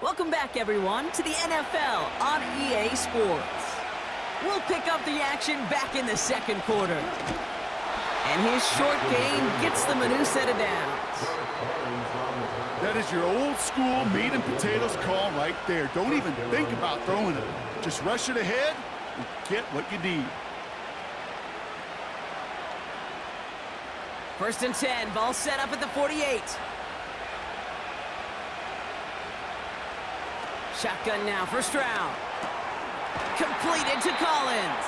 Welcome back, everyone, to the NFL on EA Sports. We'll pick up the action back in the second quarter. And his short game gets them a new set of downs. That is your old school meat and potatoes call right there. Don't even think about throwing it. Just rush it ahead and get what you need. 1st and 10, ball set up at the 48. Shotgun now, first round. Completed to Collins.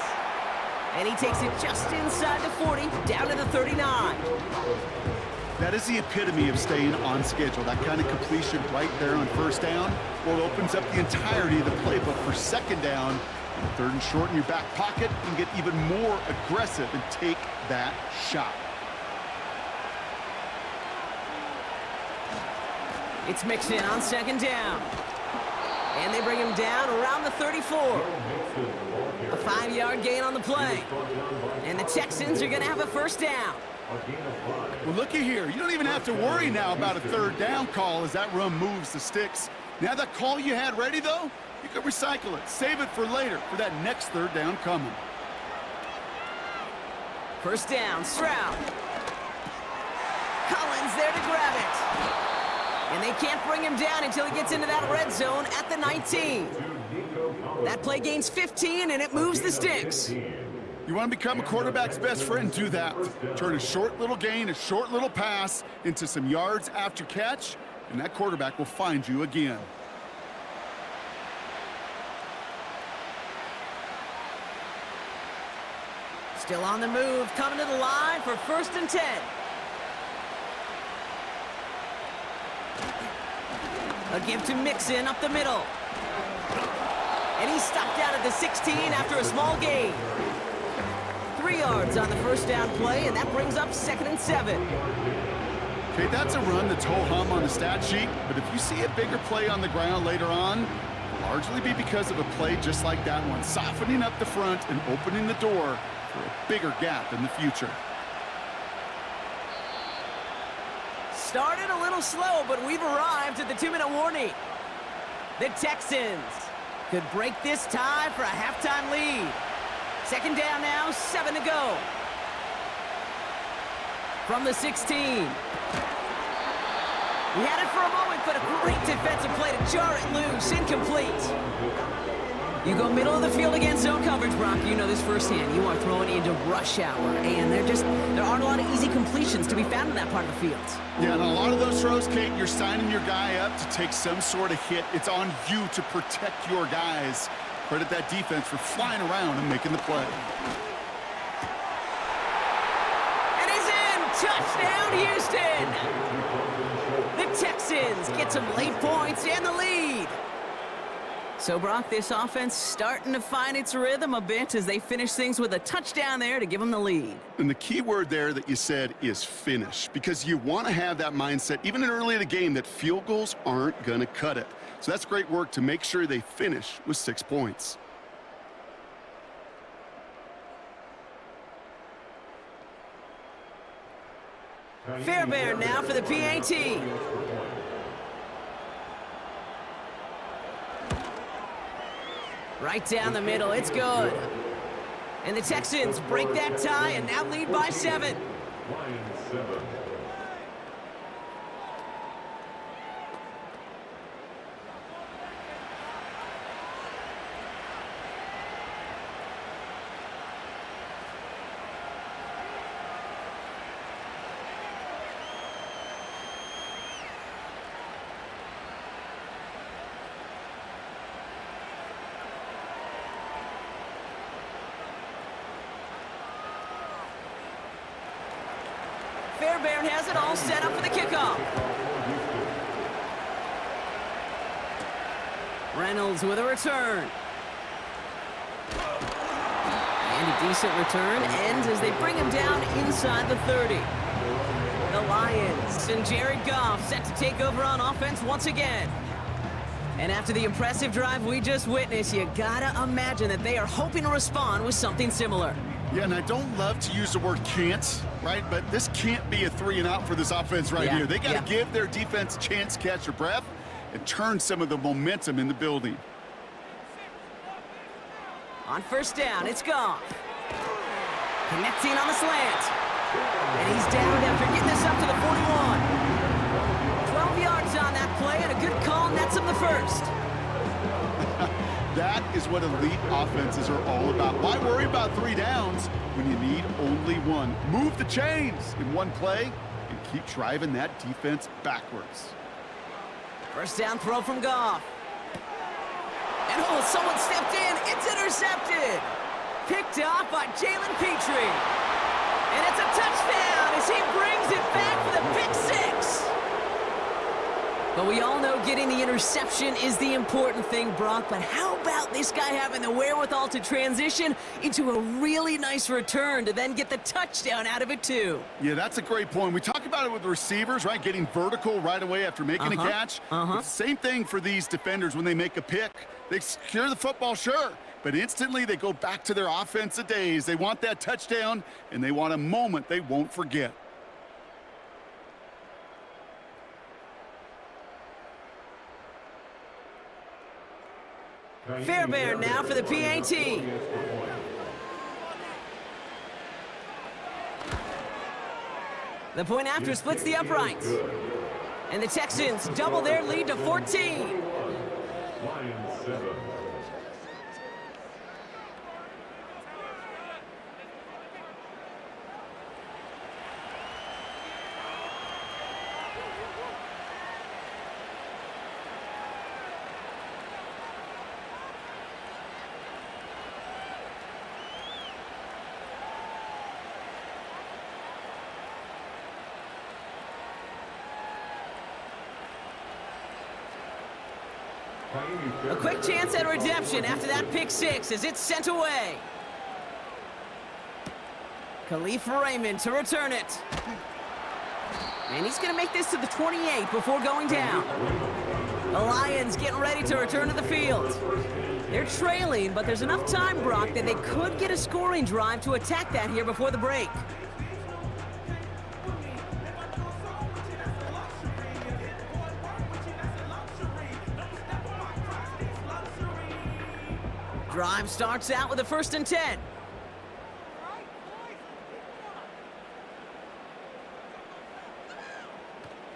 And he takes it just inside the 40, down to the 39. That is the epitome of staying on schedule. That kind of completion right there on first down. Well, it opens up the entirety of the playbook for second down. And 3rd and short in your back pocket, you can get even more aggressive and take that shot. It's mixed in on 2nd down. And they bring him down around the 34. A 5-yard gain on the play. And the Texans are going to have a first down. Well, looky here. You don't even have to worry now about a 3rd down call as that run moves the sticks. Now that call you had ready, though, you can recycle it. Save it for later for that next 3rd down coming. First down, Stroud. Collins there to grab it. And they can't bring him down until he gets into that red zone at the 19. That play gains 15, and it moves the sticks. You want to become a quarterback's best friend? Do that. Turn a short little gain, a short little pass into some yards after catch, and that quarterback will find you again. Still on the move, coming to the line for 1st and 10. A give to Mixon up the middle. And he's stopped out at the 16 after a small gain. 3 yards on the first down play, and that brings up 2nd and 7. Okay, that's a run that's ho-hum on the stat sheet, but if you see a bigger play on the ground later on, it'll largely be because of a play just like that one, softening up the front and opening the door for a bigger gap in the future. Started a little slow, but we've arrived at the 2-minute warning. The Texans could break this tie for a halftime lead. 2nd down now, 7 to go. From the 16. He had it for a moment, but a great defensive play to jar it loose. Incomplete. You go middle of the field against zone coverage, Brock. You know this firsthand. You are throwing into rush hour, and there aren't a lot of easy completions to be found in that part of the field. Yeah, and a lot of those throws, Kate, you're signing your guy up to take some sort of hit. It's on you to protect your guys. Credit that defense for flying around and making the play. And he's in! Touchdown, Houston! The Texans get some late points and the lead. So, Brock, this offense starting to find its rhythm a bit as they finish things with a touchdown there to give them the lead. And the key word there that you said is finish, because you want to have that mindset, even early in the game, that field goals aren't going to cut it. So that's great work to make sure they finish with 6 points. Fairbairn now for the PAT. Right down the middle, it's good. And the Texans break that tie and now lead by 7. Fairbairn has it all set up for the kickoff. Reynolds with a return. And a decent return ends as they bring him down inside the 30. The Lions and Jared Goff set to take over on offense once again. And after the impressive drive we just witnessed, you gotta imagine that they are hoping to respond with something similar. Yeah, and I don't love to use the word can't, right? But this can't be a 3-and-out for this offense right here. They got to give their defense a chance to catch their breath. and turn some of the momentum in the building. On first down, it's Goff. Connecting on the slant. And he's down after getting this up to the 41. 12 yards on that play, and a good call nets him the first. That is what elite offenses are all about. Why worry about 3 downs when you need only 1? Move the chains in one play and keep driving that defense backwards. First down throw from Goff. And oh, someone stepped in. It's intercepted. Picked off by Jalen Petrie. And it's a touchdown as he brings it back for the pick 6. But we all know getting the interception is the important thing, Brock. But how about this guy having the wherewithal to transition into a really nice return to then get the touchdown out of it, too? Yeah, that's a great point. We talk about it with the receivers, right? Getting vertical right away after making a catch. Same thing for these defenders when they make a pick. They secure the football, sure. But instantly they go back to their offensive days. They want that touchdown, and they want a moment they won't forget. Fairbairn now for the PAT. The point after splits the uprights. And the Texans double their lead to 14. A quick chance at redemption after that pick 6 as it's sent away. Khalif Raymond to return it. And he's going to make this to the 28 before going down. The Lions getting ready to return to the field. They're trailing, but there's enough time, Brock, that they could get a scoring drive to attack that here before the break. Drive starts out with a 1st and 10.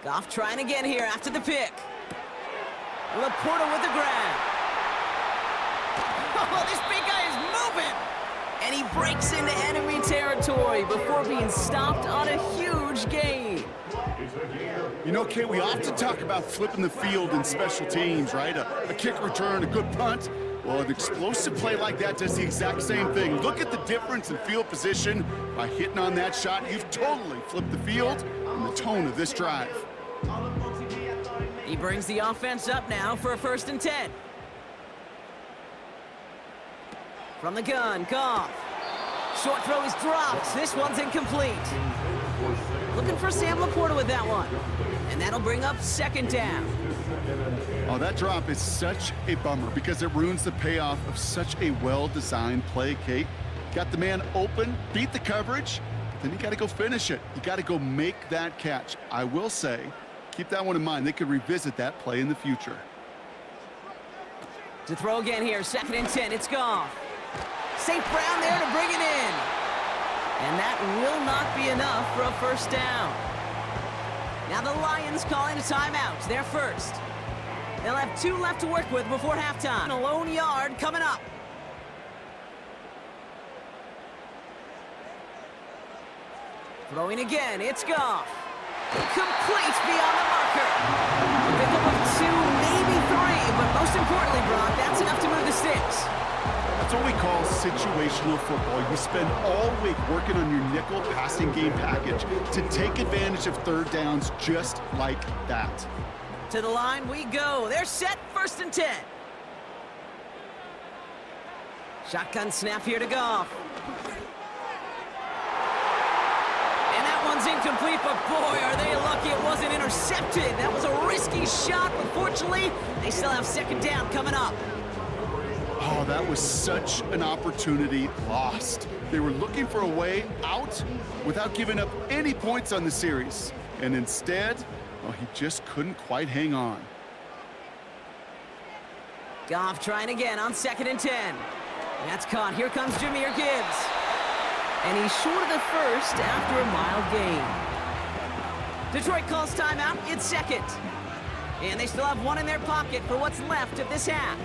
Goff trying again here after the pick. Laporta with the grab. Oh, this big guy is moving! And he breaks into enemy territory before being stopped on a huge gain. You know, Kate, we often talk about flipping the field in special teams, right? A kick return, a good punt. Well, an explosive play like that does the exact same thing. Look at the difference in field position. By hitting on that shot, you've totally flipped the field and the tone of this drive. He brings the offense up now for a 1st and 10. From the gun, Goff. Short throw is dropped. This one's incomplete. Looking for Sam Laporta with that one. And that'll bring up 2nd down. Oh, that drop is such a bummer because it ruins the payoff of such a well-designed play, Kate. Got the man open, beat the coverage, but then you got to go finish it. You got to go make that catch. I will say, keep that one in mind. They could revisit that play in the future. To throw again here, 2nd and 10, it's Goff. St. Brown there to bring it in. And that will not be enough for a 1st down. Now the Lions calling a timeout, their first. They'll have 2 left to work with before halftime. A lone yard coming up. Throwing again, it's Goff. Complete beyond the marker. A pickup of 2, maybe 3, but most importantly, Brock, that's enough to move the sticks. That's what we call situational football. You spend all week working on your nickel passing game package to take advantage of 3rd downs just like that. To the line we go. They're set, 1st and 10. Shotgun snap here to Goff. And that one's incomplete, but boy, are they lucky it wasn't intercepted. That was a risky shot, but fortunately, they still have 2nd down coming up. Oh, that was such an opportunity lost. They were looking for a way out without giving up any points on the series. And instead, well, he just couldn't quite hang on. Goff trying again on 2nd and 10. That's caught. Here comes Jahmyr Gibbs. And he's short of the first after a mild gain. Detroit calls timeout. It's second. And they still have one in their pocket for what's left of this half.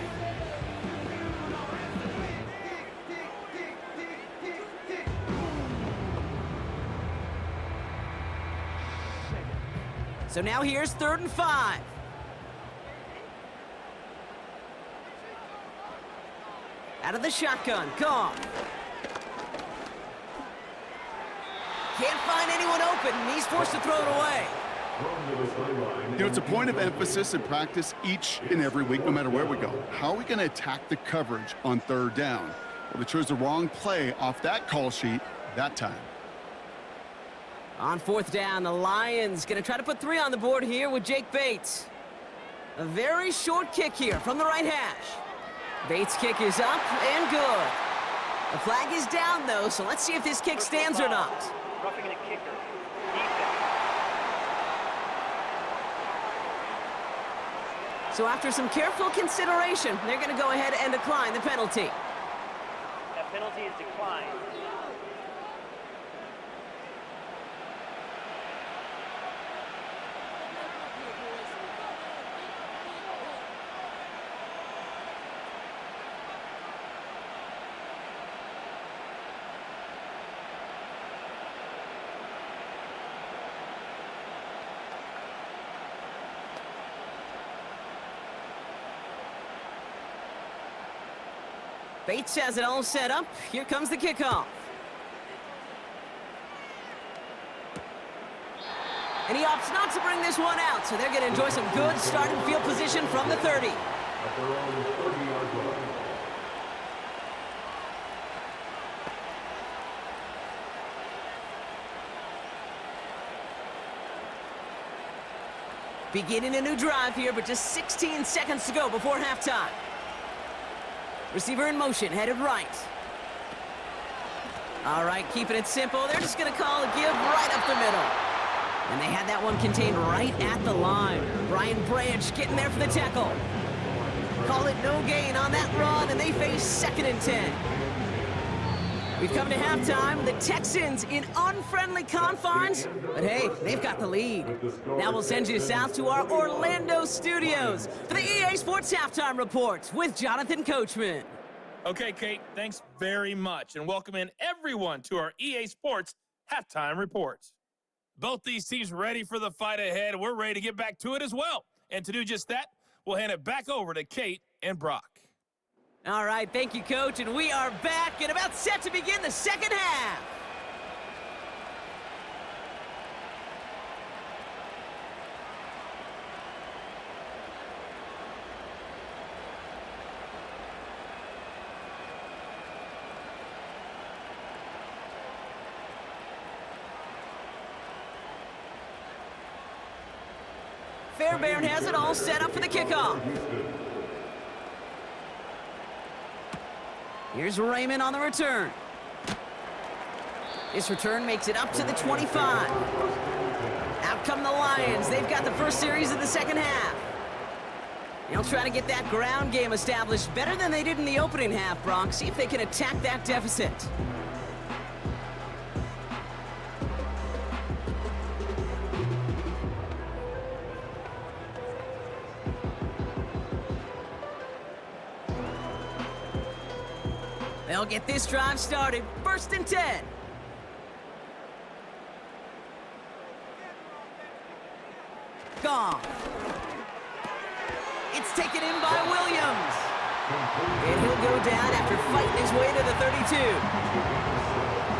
So now here's 3rd and 5. Out of the shotgun, Goff. Can't find anyone open, and he's forced to throw it away. You know, it's a point of emphasis in practice each and every week, no matter where we go. How are we going to attack the coverage on 3rd down? Well, they chose the wrong play off that call sheet that time. On 4th down, the Lions going to try to put 3 on the board here with Jake Bates. A very short kick here from the right hash. Bates' kick is up and good. The flag is down, though, so let's see if this kick stands or not. Roughing the kicker. So after some careful consideration, they're going to go ahead and decline the penalty. That penalty is declined. Bates has it all set up. Here comes the kickoff. And he opts not to bring this one out, so they're going to enjoy some good starting field position from the 30. Beginning a new drive here, but just 16 seconds to go before halftime. Receiver in motion, headed right. All right, keeping it simple. They're just going to call a give right up the middle. And they had that one contained right at the line. Brian Branch getting there for the tackle. Call it no gain on that run, and they face 2nd and 10. We've come to halftime. The Texans in unfriendly confines, but hey, they've got the lead. Now we'll send you south to our Orlando studios for the EA Sports Halftime Report with Jonathan Coachman. Okay, Kate, thanks very much, and welcome in everyone to our EA Sports Halftime Reports. Both these teams ready for the fight ahead. We're ready to get back to it as well. And to do just that, we'll hand it back over to Kate and Brock. All right, thank you, Coach, and we are back and about set to begin the second half. Fairbairn has it all set up for the kickoff. Here's Raymond on the return. This return makes it up to the 25. Out come the Lions. They've got the first series of the second half. They'll try to get that ground game established better than they did in the opening half, Brock. See if they can attack that deficit. They'll get this drive started. 1st and 10. Goff. It's taken in by Williams. And he'll go down after fighting his way to the 32.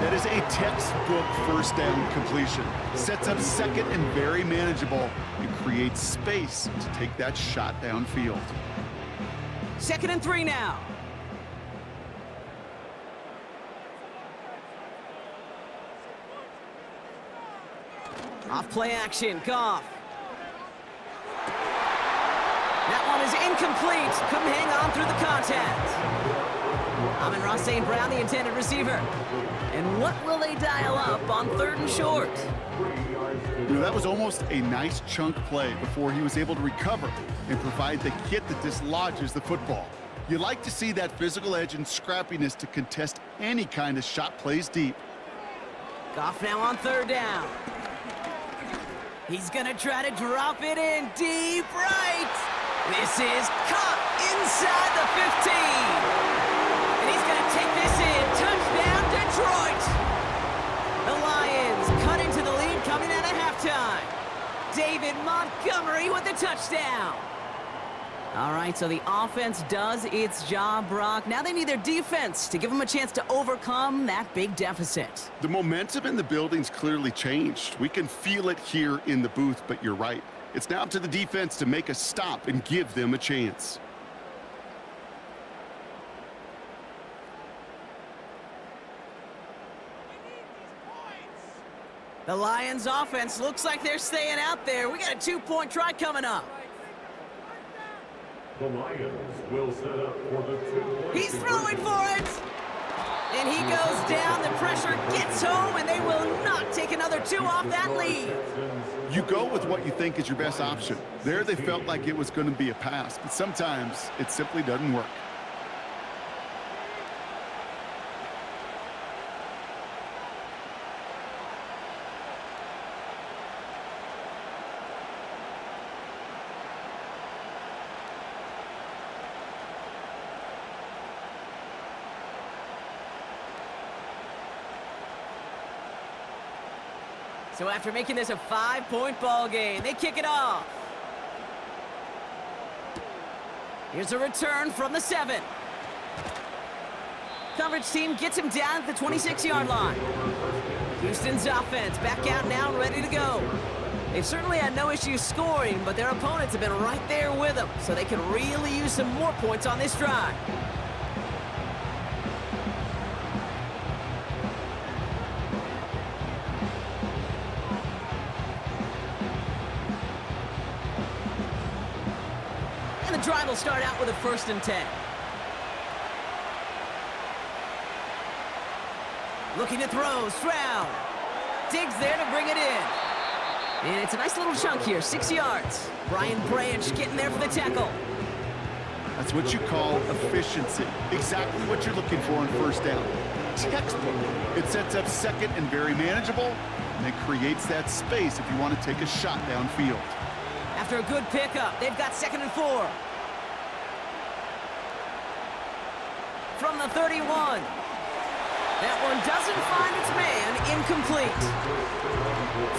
That is a textbook 1st down completion. Sets up 2nd and very manageable and creates space to take that shot downfield. 2nd and 3 now. Off play action, Goff. That one is incomplete. Couldn't hang on through the contact. Amon-Ra St. Brown, the intended receiver. And what will they dial up on 3rd and short? You know, that was almost a nice chunk play before he was able to recover and provide the hit that dislodges the football. You like to see that physical edge and scrappiness to contest any kind of shot plays deep. Goff now on third down. He's gonna try to drop it in deep right. This is caught inside the 15. And he's gonna take this in. Touchdown, Detroit. The Lions cut into the lead coming out of halftime. David Montgomery with the touchdown. All right, so the offense does its job, Brock. Now they need their defense to give them a chance to overcome that big deficit. The momentum in the building's clearly changed. We can feel it here in the booth, but you're right. It's now up to the defense to make a stop and give them a chance. The Lions offense looks like they're staying out there. We got a 2-point try coming up. The Lions will set up for the 2-point. He's throwing for it. And he goes down. The pressure gets home, and they will not take another 2 off that lead. You go with what you think is your best option. There they felt like it was going to be a pass, but sometimes it simply doesn't work. So after making this a 5-point ball game, they kick it off. Here's a return from the 7. Coverage team gets him down at the 26-yard line. Houston's offense back out now and ready to go. They've certainly had no issues scoring, but their opponents have been right there with them, so they can really use some more points on this drive. The drive will start out with a 1st and 10. Looking to throw, Stroud. Digs there to bring it in. And it's a nice little chunk here, 6 yards. Brian Branch getting there for the tackle. That's what you call efficiency. Exactly what you're looking for on 1st down. Textbook. It sets up 2nd and very manageable, and it creates that space if you want to take a shot downfield. After a good pickup, they've got 2nd and 4. From the 31. That one doesn't find its man, incomplete.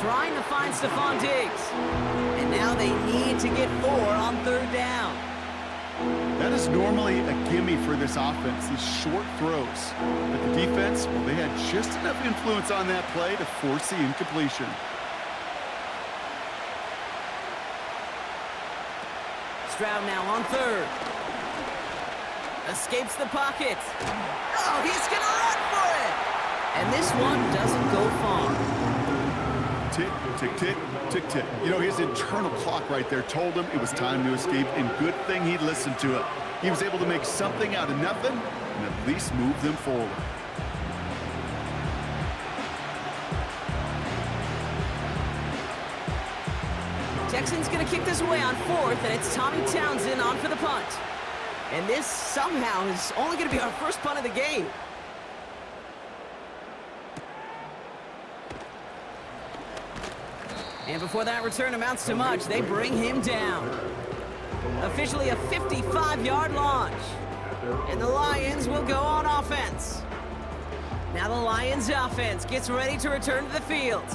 Trying to find Stephon Diggs. And now they need to get 4 on 3rd down. That is normally a gimme for this offense, these short throws. But the defense, well, they had just enough influence on that play to force the incompletion. Stroud now on 3rd. Escapes the pocket. Oh, he's going to run for it. And this one doesn't go far. Tick, tick, tick, tick, tick. You know, his internal clock right there told him it was time to escape, and good thing he listened to it. He was able to make something out of nothing and at least move them forward. Texans going to kick this away on 4th, and it's Tommy Townsend on for the punt. And this somehow is only going to be our first punt of the game. And before that return amounts to much, they bring him down. Officially a 55-yard launch. And the Lions will go on offense. Now the Lions offense gets ready to return to the field.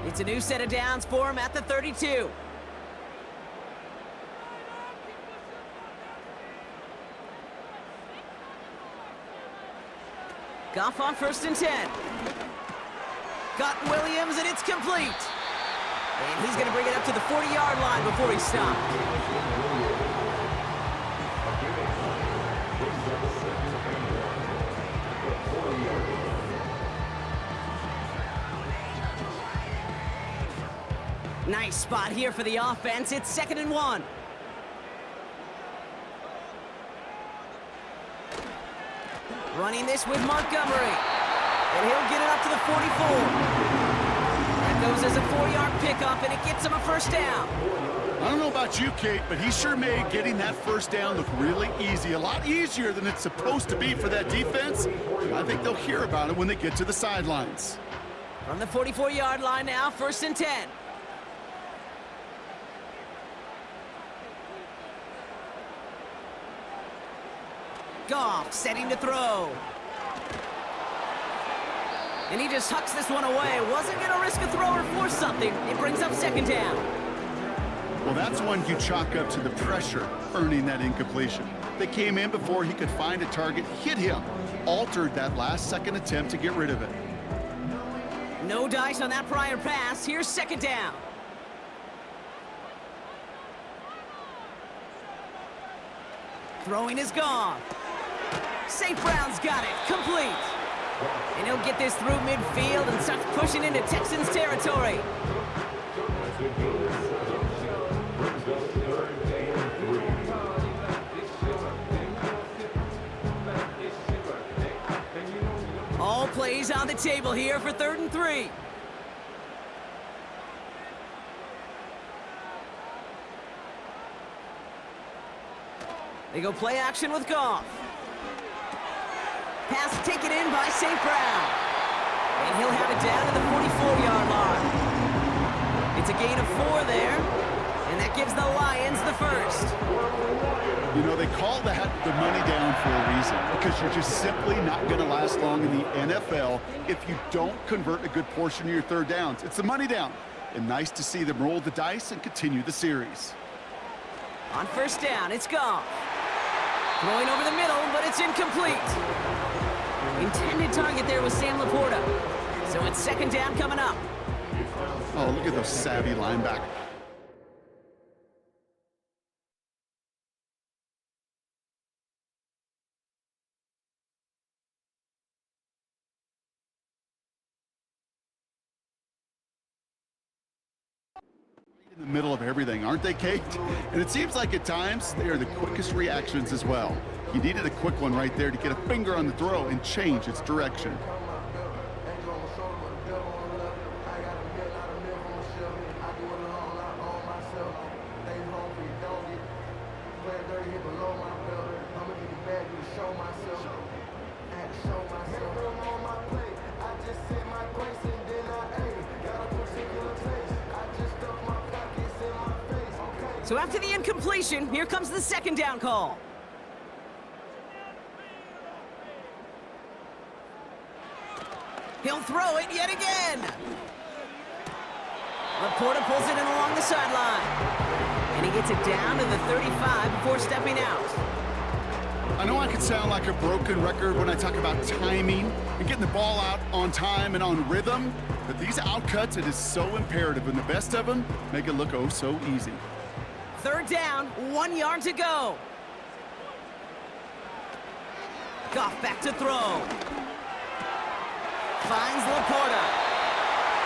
It's a new set of downs for him at the 32. Goff on 1st and 10. Got Williams, and it's complete. And he's going to bring it up to the 40-yard line before he stopped. Nice spot here for the offense. It's 2nd and 1. Running this with Montgomery. And he'll get it up to the 44. That goes as a 4-yard pickup, and it gets him a first down. I don't know about you, Kate, but he sure made getting that first down look really easy. A lot easier than it's supposed to be for that defense. I think they'll hear about it when they get to the sidelines. From the 44-yard line now, 1st and 10. Goff setting to throw. And he just hucks this one away. Wasn't going to risk a throw or force something. It brings up 2nd down. Well, that's one you chalk up to the pressure earning that incompletion. They came in before he could find a target, hit him, altered that last-second attempt to get rid of it. No dice on that prior pass. Here's 2nd down. Throwing is gone. St. Brown's got it. Complete. And he'll get this through midfield and starts pushing into Texans territory. All plays on the table here for 3rd and 3. They go play action with Goff. Pass taken in by St. Brown. And he'll have it down to the 44-yard line. It's a gain of 4 there. And that gives the Lions the first. You know, they call that the money down for a reason, because you're just simply not going to last long in the NFL if you don't convert a good portion of your 3rd downs. It's the money down. And nice to see them roll the dice and continue the series. On 1st down, it's Goff. Throwing over the middle, but it's incomplete. Intended target there was Sam Laporta. So it's 2nd down coming up. Oh, look at those savvy linebackers. In the middle of everything, aren't they, Kate? And it seems like at times they are the quickest reactions as well. He needed a quick one right there to get a finger on the throw and change its direction. So after the incompletion, here comes the 2nd down call. He'll throw it yet again. Laporta pulls it in along the sideline. And he gets it down to the 35 before stepping out. I know I can sound like a broken record when I talk about timing and getting the ball out on time and on rhythm, but these outcuts, it is so imperative, and the best of them make it look oh so easy. 3rd down, 1 yard to go. Goff back to throw. Finds Laporta.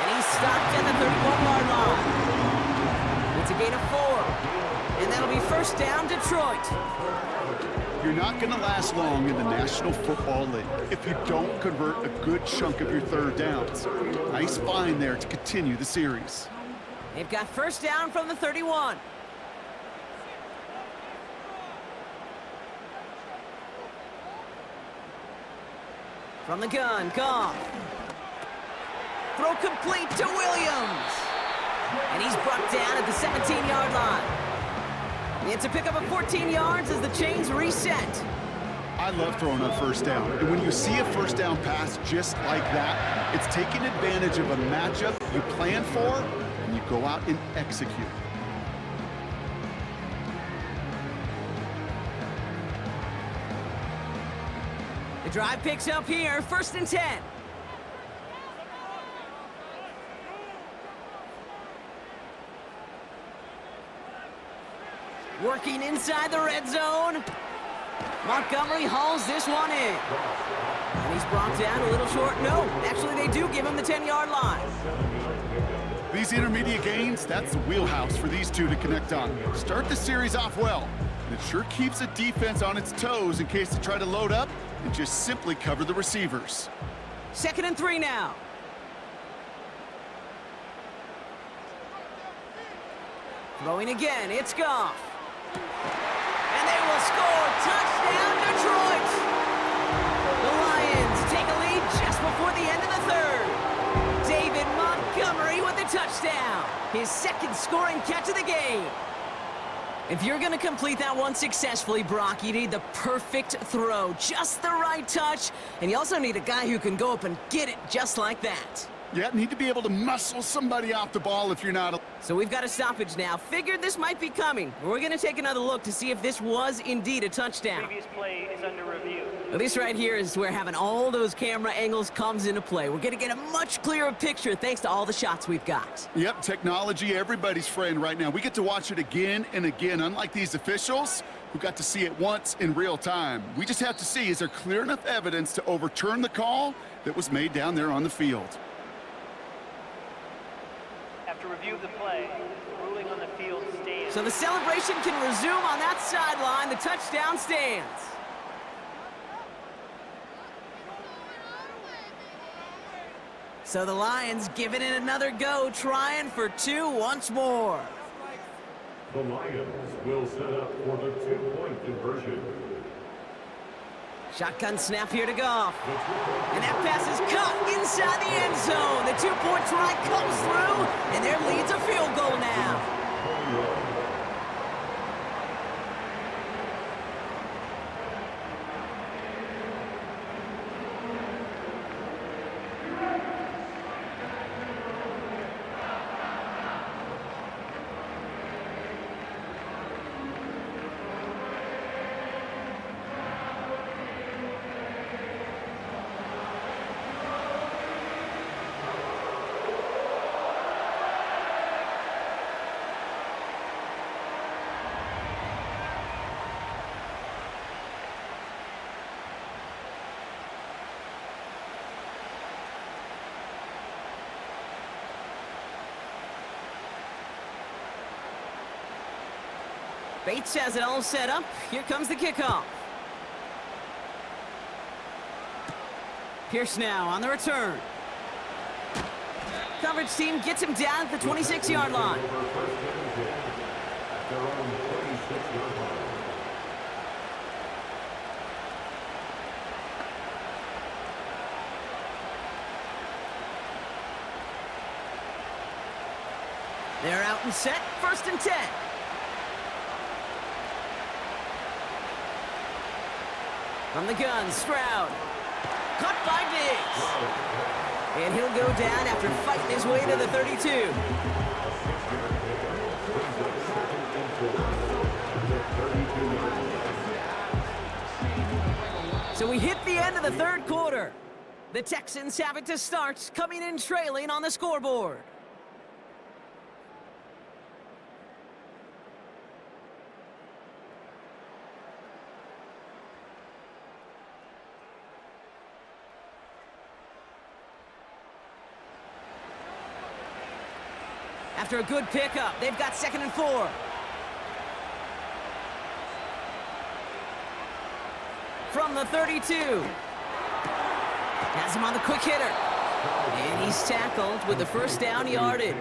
And he's stopped at the 31-yard line. It's a gain of 4. And that'll be 1st down, Detroit. You're not going to last long in the National Football League if you don't convert a good chunk of your 3rd downs. Nice find there to continue the series. They've got 1st down from the 31. From the gun, Goff. Throw complete to Williams. And he's brought down at the 17-yard line. It's a pickup of 14 yards as the chains reset. I love throwing on 1st down. And when you see a 1st down pass just like that, it's taking advantage of a matchup you plan for, and you go out and execute. The drive picks up here, 1st and 10. Working inside the red zone. Montgomery hauls this one in. And he's brought down a little short. No, actually they do give him the 10-yard line. These intermediate gains, that's the wheelhouse for these two to connect on. Start the series off well. And it sure keeps the defense on its toes in case they try to load up and just simply cover the receivers. 2nd and 3 now. Throwing again, it's Goff. And they will score. Touchdown, Detroit! The Lions take a lead just before the end of the 3rd. David Montgomery with the touchdown. His 2nd scoring catch of the game. If you're going to complete that one successfully, Brock, you need the perfect throw. Just the right touch. And you also need a guy who can go up and get it just like that. Yeah, need to be able to muscle somebody off the ball if you're not. So we've got a stoppage now. Figured this might be coming. We're going to take another look to see if this was indeed a touchdown. Previous play is under review. Well, this right here is where having all those camera angles comes into play. We're going to get a much clearer picture thanks to all the shots we've got. Yep, technology, everybody's friend right now. We get to watch it again and again, unlike these officials who got to see it once in real time. We just have to see, is there clear enough evidence to overturn the call that was made down there on the field? After review of the play, ruling on the field stands. So the celebration can resume on that sideline. The touchdown stands. So the Lions giving it another go, trying for 2 once more. The Lions will set up for the 2-point conversion. Shotgun snap here to Goff. And that pass is cut inside the end zone. The 2-point try comes through, and their lead's a field goal now. Bates has it all set up. Here comes the kickoff. Pierce now on the return. Coverage team gets him down at the 26-yard line. They're out and set. 1st and 10. From the gun, Stroud. Caught by Diggs. And he'll go down after fighting his way to the 32. So we hit the end of the 3rd quarter. The Texans have it to start, coming in trailing on the scoreboard. After a good pickup, they've got 2nd and 4. From the 32. Has him on the quick hitter. And he's tackled with the 1st down yardage.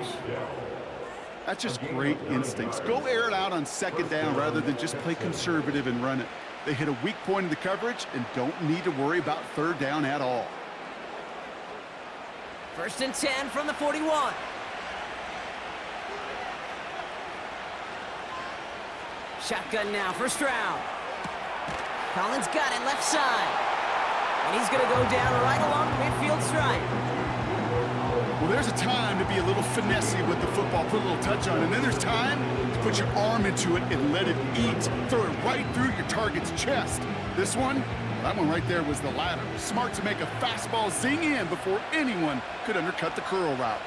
That's just great instincts. Go air it out on 2nd down rather than just play conservative and run it. They hit a weak point in the coverage and don't need to worry about 3rd down at all. 1st and 10 from the 41. Shotgun now for Stroud. Collins got it left side. And he's going to go down right along the midfield stripe. Well, there's a time to be a little finessey with the football, put a little touch on, and then there's time to put your arm into it and let it eat. Throw it right through your target's chest. This one, that one right there was the latter. Smart to make a fastball zing in before anyone could undercut the curl route.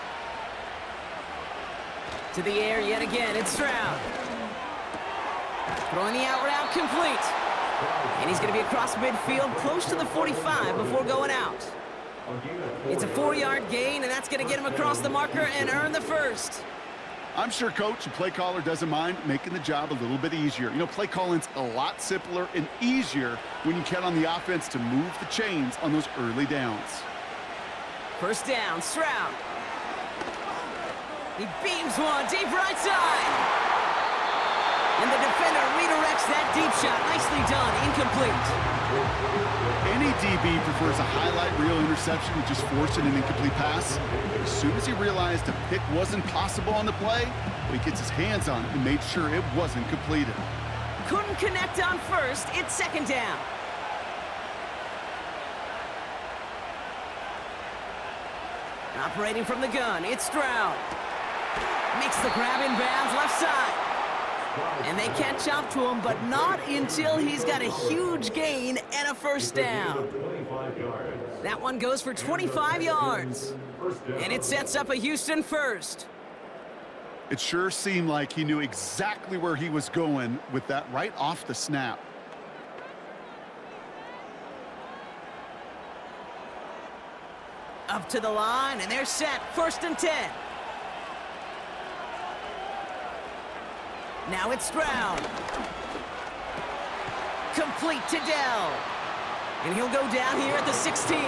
To the air yet again, it's Stroud. Throwing the out route complete. And he's going to be across midfield, close to the 45 before going out. It's a 4-yard gain, and that's going to get him across the marker and earn the first. I'm sure coach and play caller doesn't mind making the job a little bit easier. You know, play calling's a lot simpler and easier when you count on the offense to move the chains on those early downs. First down, Stroud. He beams one deep right side. And the defender redirects that deep shot. Nicely done, incomplete. Any DB prefers a highlight reel interception with just forcing an incomplete pass. As soon as he realized a pick wasn't possible on the play, he gets his hands on it and made sure it wasn't completed. Couldn't connect on first. It's second down. Operating from the gun, it's Stroud. Makes the grab in bounds left side. And they catch up to him, but not until he's got a huge gain and a first down. That one goes for 25 yards. And it sets up a Houston first. It sure seemed like he knew exactly where he was going with that right off the snap. Up to the line, and they're set. First and 10. Now it's Stroud. Complete to Dell. And he'll go down here at the 16.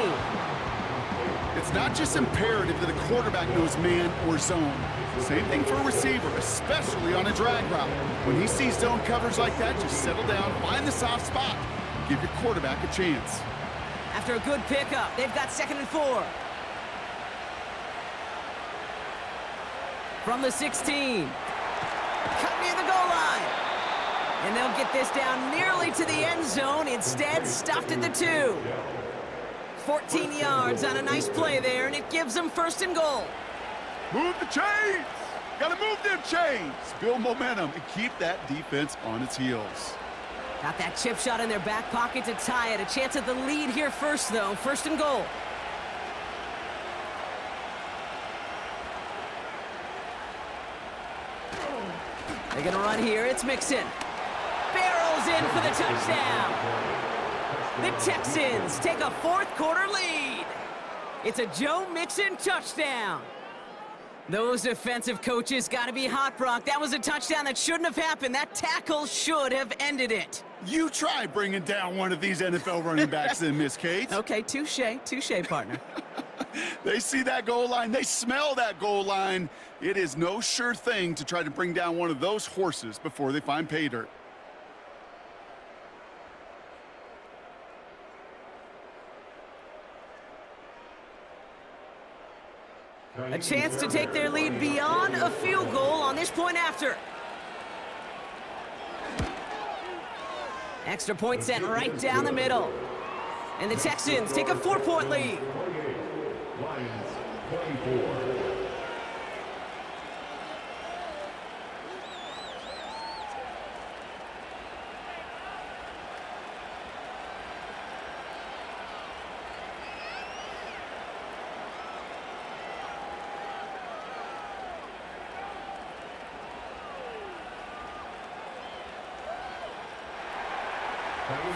It's not just imperative that a quarterback knows man or zone. Same thing for a receiver, especially on a drag route. When he sees zone coverage like that, just settle down, find the soft spot, give your quarterback a chance. After a good pickup, they've got 2nd and 4. From the 16. Cut near the goal line. And they'll get this down nearly to the end zone. Instead, stuffed at the 2. 14 yards on a nice play there, and it gives them 1st and goal. Move the chains! Gotta move them chains! Build momentum and keep that defense on its heels. Got that chip shot in their back pocket to tie it. A chance at the lead here first, though. 1st and goal. They're going to run here. It's Mixon. Barrels in for the touchdown. The Texans take a 4th quarter lead. It's a Joe Mixon touchdown. Those defensive coaches got to be hot, Brock. That was a touchdown that shouldn't have happened. That tackle should have ended it. You try bringing down one of these NFL running backs then, Miss Kate. Okay, touche, partner. They see that goal line. They smell that goal line. It is no sure thing to try to bring down one of those horses before they find pay dirt. A chance to take their lead beyond a field goal on this point after. Extra point sent right down the middle. And the Texans take a 4-point lead. Lions 24.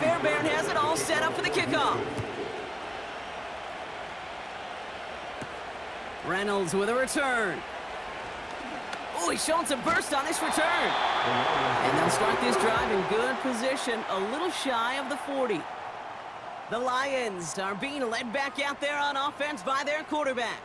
Fairbairn has it all set up for the kickoff. Reynolds with a return. Oh, he's showing some burst on this return. And they'll start this drive in good position, a little shy of the 40. The Lions are being led back out there on offense by their quarterback.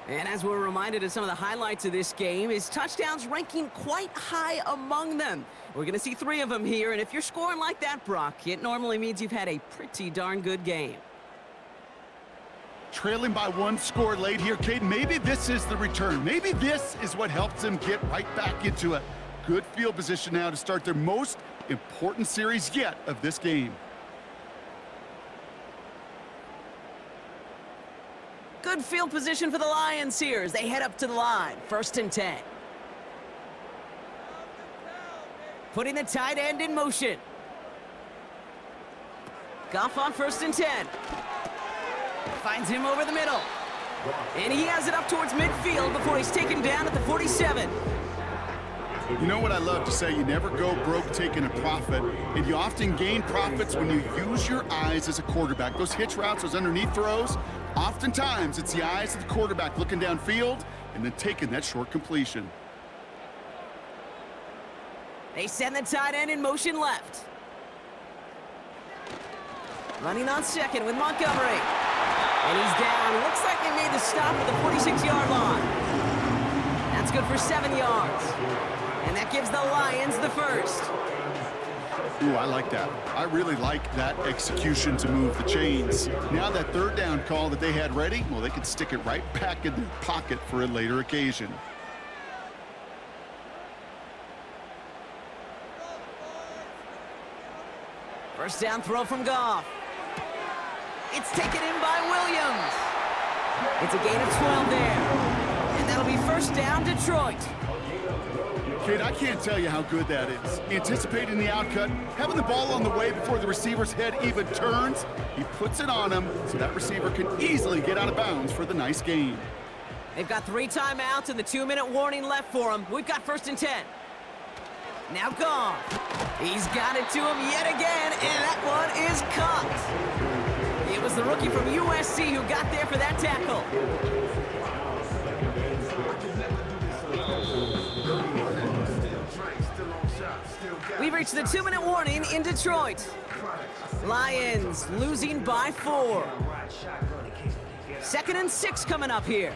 And as we're reminded of some of the highlights of this game, his touchdowns ranking quite high among them. We're going to see 3 of them here, and if you're scoring like that, Brock, it normally means you've had a pretty darn good game. Trailing by 1 score late here, Kate. Maybe this is the return. Maybe this is what helps them get right back into a good field position now to start their most important series yet of this game. Good field position for the Lions here as they head up to the line. 1st and 10. Putting the tight end in motion. Goff on 1st and 10. Finds him over the middle. And he has it up towards midfield before he's taken down at the 47. You know what I love to say? You never go broke taking a profit, and you often gain profits when you use your eyes as a quarterback. Those hitch routes, those underneath throws, Oftentimes, it's the eyes of the quarterback looking downfield and then taking that short completion. They send the tight end in motion left. Running on second with Montgomery. And he's down. Looks like they made the stop at the 46-yard line. That's good for 7 yards. And that gives the Lions the first. Ooh, I like that. I really like that execution to move the chains. Now that third down call that they had ready, well, they could stick it right back in their pocket for a later occasion. First down throw from Goff. It's taken in by Williams. It's a gain of 12 there. And that'll be first down, Detroit. Kid, I can't tell you how good that is. Anticipating the outcut, having the ball on the way before the receiver's head even turns, he puts it on him so that receiver can easily get out of bounds for the nice gain. They've got 3 timeouts and the 2-minute warning left for them. We've got first and 10. Now Goff. He's got it to him yet again, and that one is caught. It was the rookie from USC who got there for that tackle. We've reached the 2-minute warning in Detroit. Lions losing by 4. 2nd and 6 coming up here.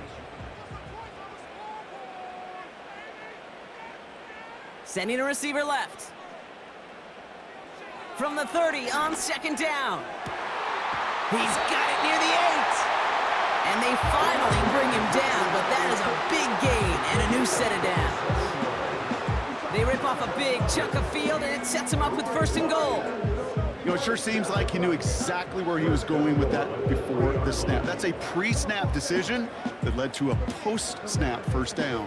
Sending a receiver left. From the 30 on 2nd down. He's got it near the 8. And they finally bring him down, but that is a big gain and a new set of downs. They rip off a big chunk of field, and it sets him up with first and goal. You know, it sure seems like he knew exactly where he was going with that before the snap. That's a pre-snap decision that led to a post-snap first down.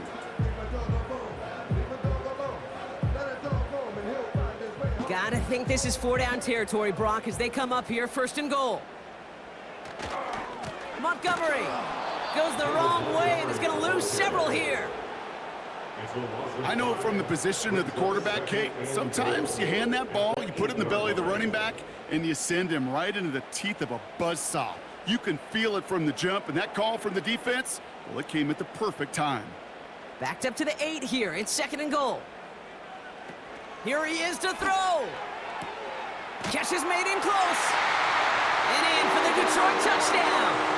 Gotta think this is 4-down territory, Brock, as they come up here, first and goal. Montgomery goes the wrong way and is going to lose several here. I know from the position of the quarterback, Kate, sometimes you hand that ball, you put it in the belly of the running back, and you send him right into the teeth of a buzzsaw. You can feel it from the jump, and that call from the defense, well, it came at the perfect time. Backed up to the 8 here. It's 2nd and goal. Here he is to throw. Catch is made in close. And in for the Detroit touchdown.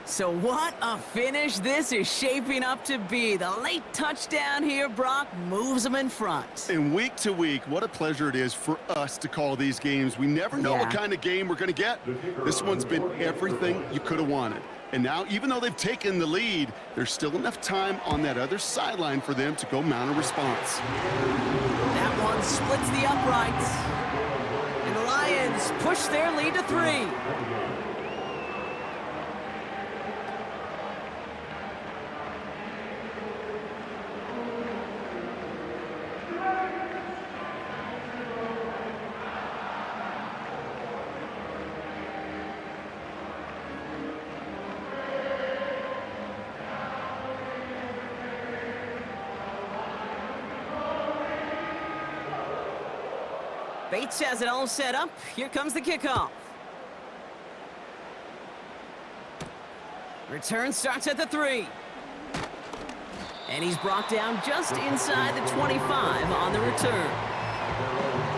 So what a finish this is shaping up to be. The late touchdown here, Brock, moves them in front. And week to week, what a pleasure it is for us to call these games. We never know what kind of game we're going to get. This one's been everything you could have wanted. And now, even though they've taken the lead, there's still enough time on that other sideline for them to go mount a response. That one splits the uprights. And the Lions push their lead to 3. Bates has it all set up. Here comes the kickoff. Return starts at the 3. And he's brought down just inside the 25 on the return.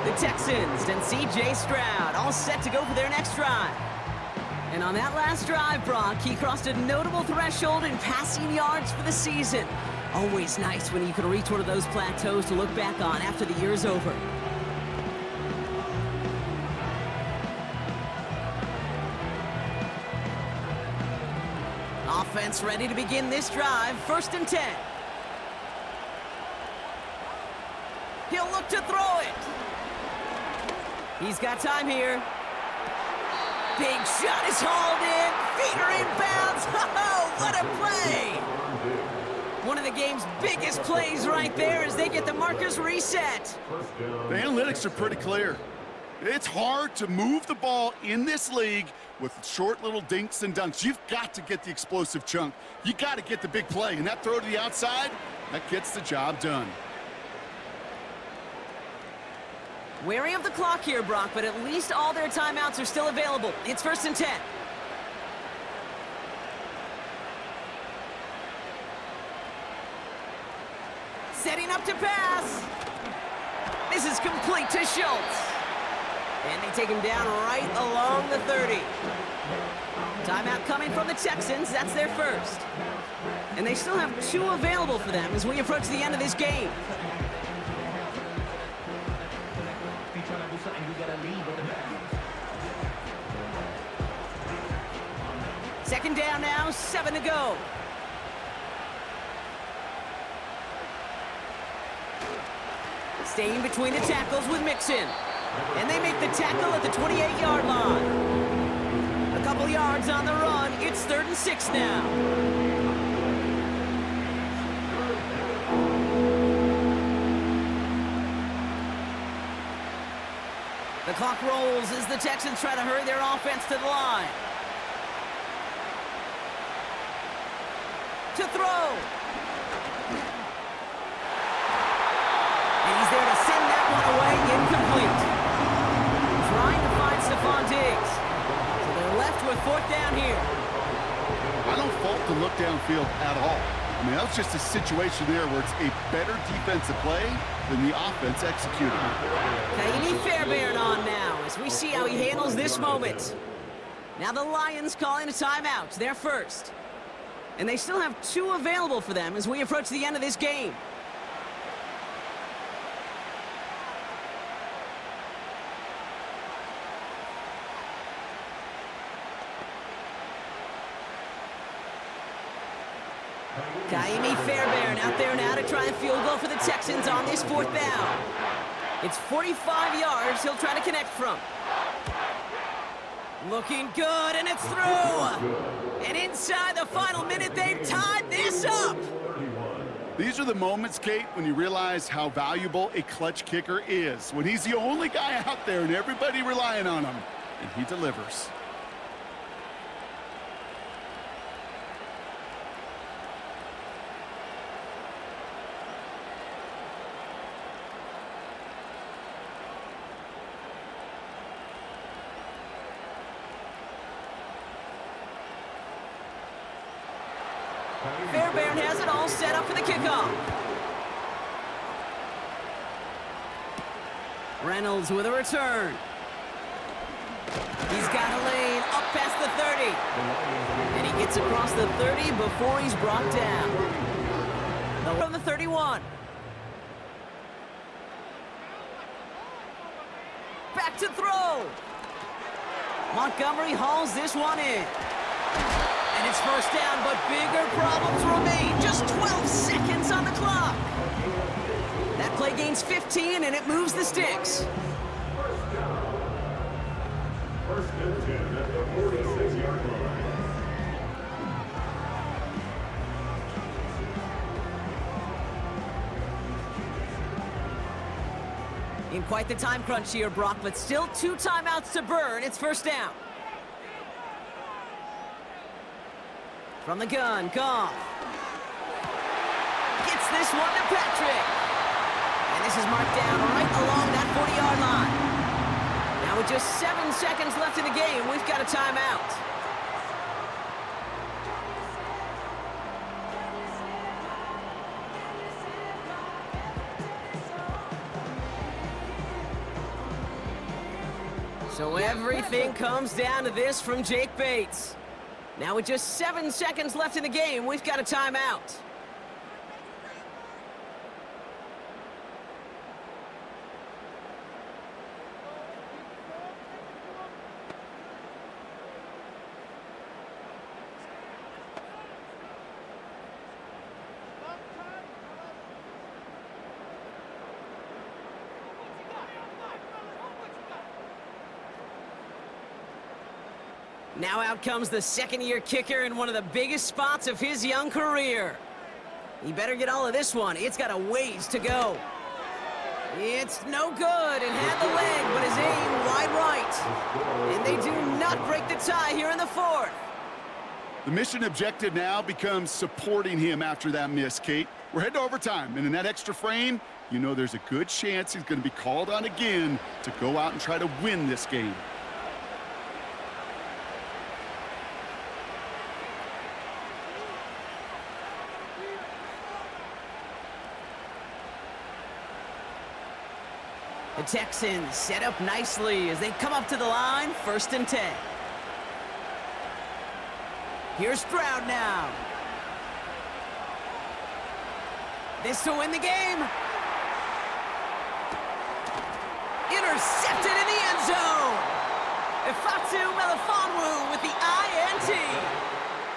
The Texans and C.J. Stroud all set to go for their next drive. And on that last drive, Brock, he crossed a notable threshold in passing yards for the season. Always nice when you can reach one of those plateaus to look back on after the year's over. Offense ready to begin this drive. 1st and 10. He'll look to throw it. He's got time here. Big shot is hauled in. Feet are in bounds. Oh, what a play. One of the game's biggest plays right there as they get the markers reset. The analytics are pretty clear. It's hard to move the ball in this league with short little dinks and dunks. You've got to get the explosive chunk. You got to get the big play, and that throw to the outside, that gets the job done. Wary of the clock here, Brock, but at least all their timeouts are still available. It's 1st and 10. Setting up to pass. This is complete to Schultz. And they take him down right along the 30. Timeout coming from the Texans. That's their first. And they still have 2 available for them as we approach the end of this game. Second down now, 7 to go. Staying between the tackles with Mixon. And they make the tackle at the 28-yard line. A couple yards on the run. It's 3rd and 6 now. The clock rolls as the Texans try to hurry their offense to the line. To throw. And he's there to send that one away, incomplete. Trying to find Stephon Diggs. So they're left with 4th down here. I don't fault the look downfield at all. I mean, that was just a situation there where it's a better defensive play than the offense executed. Kaimi Fairbairn on now as we see how he handles this moment. Now the Lions calling a timeout, their first. And they still have 2 available for them as we approach the end of this game. Kaimi Fairbairn out there now to try and field goal for the Texans on this 4th down. It's 45 yards he'll try to connect from. Looking good, and it's through. And inside the final minute, they've tied this up. These are the moments, Kate, when you realize how valuable a clutch kicker is. When he's the only guy out there and everybody relying on him, and he delivers. Fairbairn has it all set up for the kickoff. Reynolds with a return. He's got a lane up past the 30. And he gets across the 30 before he's brought down. From the 31. Back to throw. Montgomery hauls this one in. And it's 1st down, but bigger problems remain. Just 12 seconds on the clock. That play gains 15, and it moves the sticks. First and 10 at the 46-yard line. In quite the time crunch here, Brock, but still 2 timeouts to burn. It's 1st down. From the gun, Goff. Gets this one to Patrick. And this is marked down right along that 40-yard line. Now with just 7 seconds left in the game, we've got a timeout. So everything comes down to this from Jake Bates. Now with just 7 seconds left in the game, we've got a timeout. Now out comes the 2nd-year kicker in one of the biggest spots of his young career. He better get all of this one. It's got a ways to go. It's no good, and had the leg, but his aim wide right. And they do not break the tie here in the fourth. The mission objective now becomes supporting him after that miss, Kate. We're heading to overtime, and in that extra frame, you know there's a good chance he's going to be called on again to go out and try to win this game. The Texans set up nicely as they come up to the line, 1st and 10. Here's Stroud now. This to win the game. Intercepted in the end zone. Ifatu Melifonwu with the INT.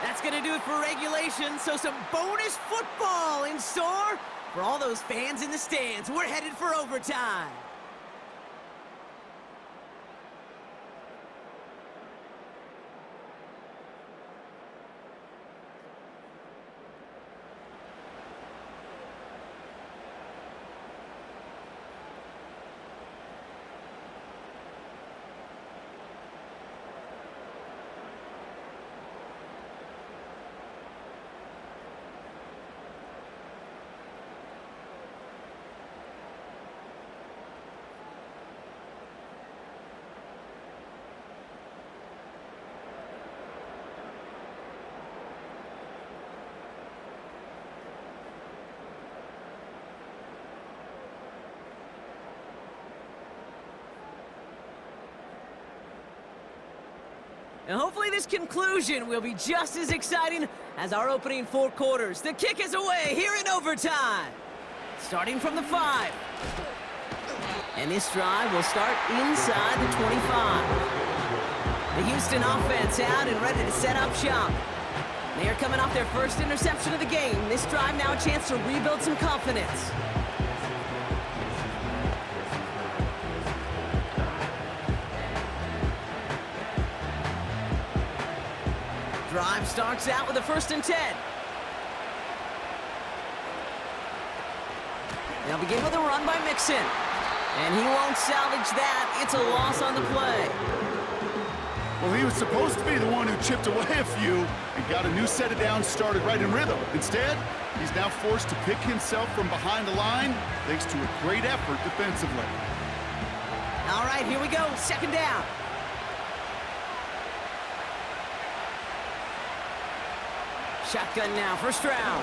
That's going to do it for regulation, so some bonus football in store for all those fans in the stands. We're headed for overtime. And hopefully this conclusion will be just as exciting as our opening 4 quarters. The kick is away here in overtime. Starting from the 5. And this drive will start inside the 25. The Houston offense out and ready to set up shop. They are coming off their first interception of the game. This drive now a chance to rebuild some confidence. Drive starts out with a 1st and 10. They'll begin with a run by Mixon. And he won't salvage that. It's a loss on the play. Well, he was supposed to be the one who chipped away a few and got a new set of downs started right in rhythm. Instead, he's now forced to pick himself from behind the line thanks to a great effort defensively. All right, here we go. 2nd down. Shotgun now for Stroud.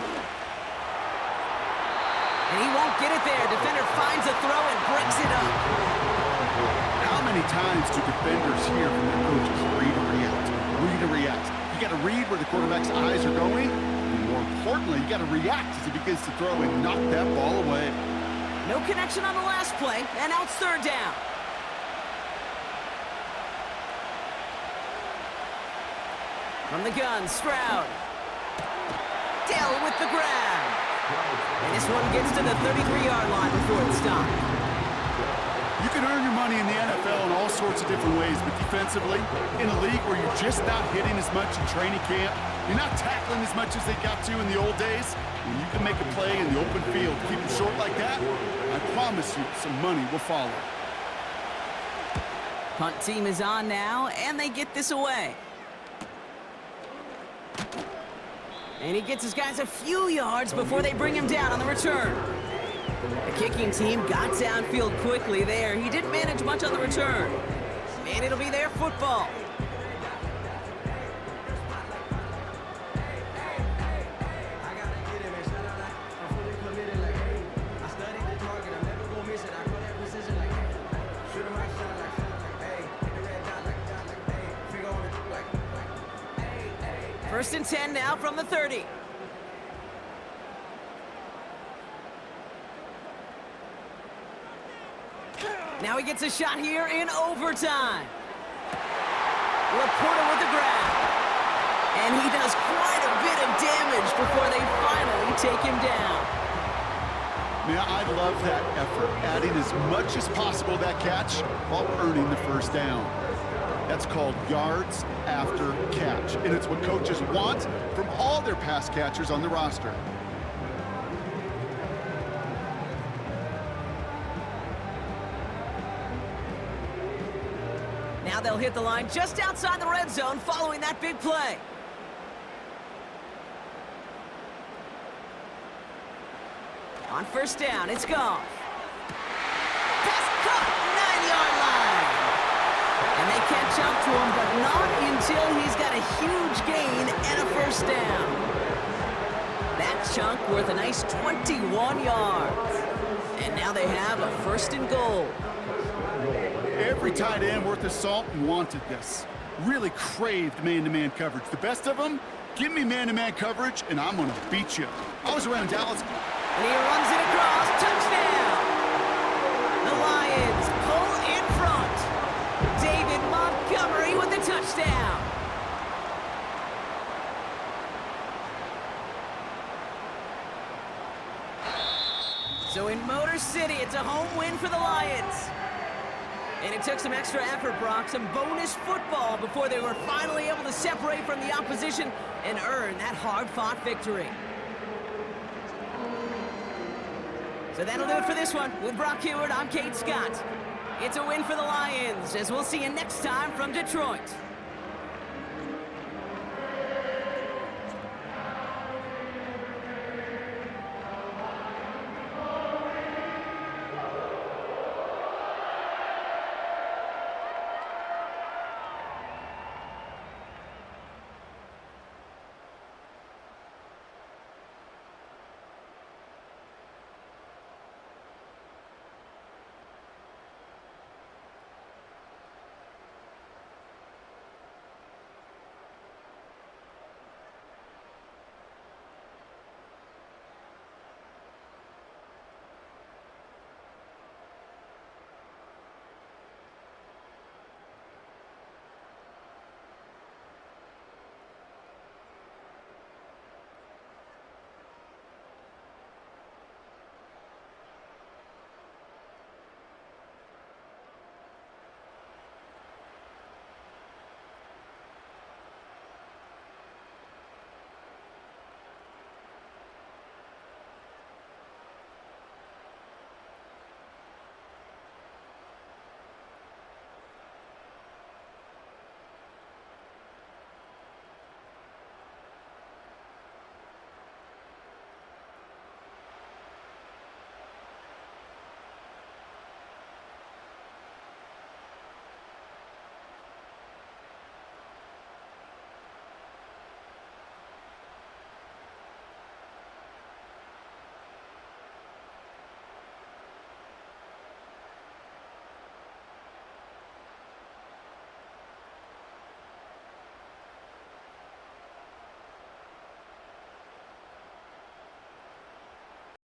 And he won't get it there. Defender finds a throw and breaks it up. How many times do defenders hear from their coaches, read and react, read and react? You got to read where the quarterback's eyes are going. And more importantly, you got to react as he begins to throw and knock that ball away. No connection on the last play, and now it's 3rd down. From the gun, Stroud. Dell with the grab. And this one gets to the 33-yard line before it's stopped. You can earn your money in the NFL in all sorts of different ways, but defensively, in a league where you're just not hitting as much in training camp, you're not tackling as much as they got to in the old days, when you can make a play in the open field, keep it short like that, I promise you some money will follow. Punt team is on now, and they get this away. And he gets his guys a few yards before they bring him down on the return. The kicking team got downfield quickly there. He didn't manage much on the return. And it'll be their football. First and 10 now from the 30. Now he gets a shot here in overtime. Laporta with the grab. And he does quite a bit of damage before they finally take him down. Man, I love that effort, adding as much as possible to that catch while earning the 1st down. That's called yards after catch, and it's what coaches want from all their pass catchers on the roster. Now they'll hit the line just outside the red zone following that big play. On first down, it's Goff. Pass caught, 9-yard line. And they catch up to him, but not until he's got a huge gain and a first down. That chunk worth a nice 21 yards. And now they have a 1st and goal. Every tight end worth his salt wanted this. Really craved man-to-man coverage. The best of them, give me man-to-man coverage, and I'm going to beat you. I was around Dallas. And he runs it across. Touchdown! The Lions pull in front. David Montgomery with the touchdown. So in Motor City, it's a home win for the Lions. And it took some extra effort, Brock, some bonus football before they were finally able to separate from the opposition and earn that hard-fought victory. So that'll do it for this one. With Brock Heward, I'm Kate Scott. It's a win for the Lions, as we'll see you next time from Detroit.